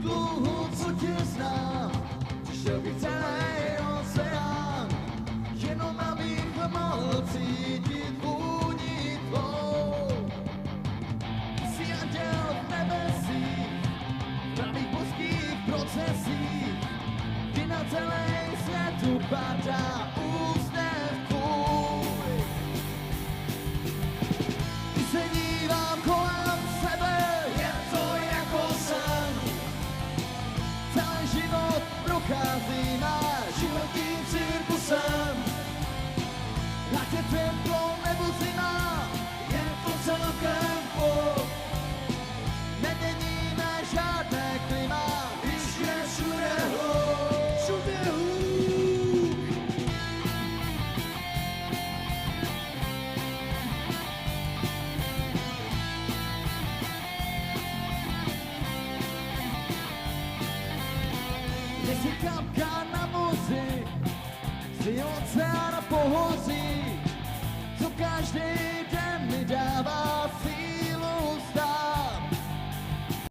dlouho, co tě znám, šel bych celý oceán, jenom abych mohl cítit vůni tvou. Jsi anděl v nebesích, v pravých božských procesích, kdy na celý svět padá úsměv tvůj. Když se dívám kolem sebe, je to jako sen. Celý život prochází náš životním cirkusem. Ať je teplo nebo zima, je to celkem pop. Neměníme žádné klima, když je všude hluk, všude hluk. Když si kapka na moři, si oceán pohoří, co každý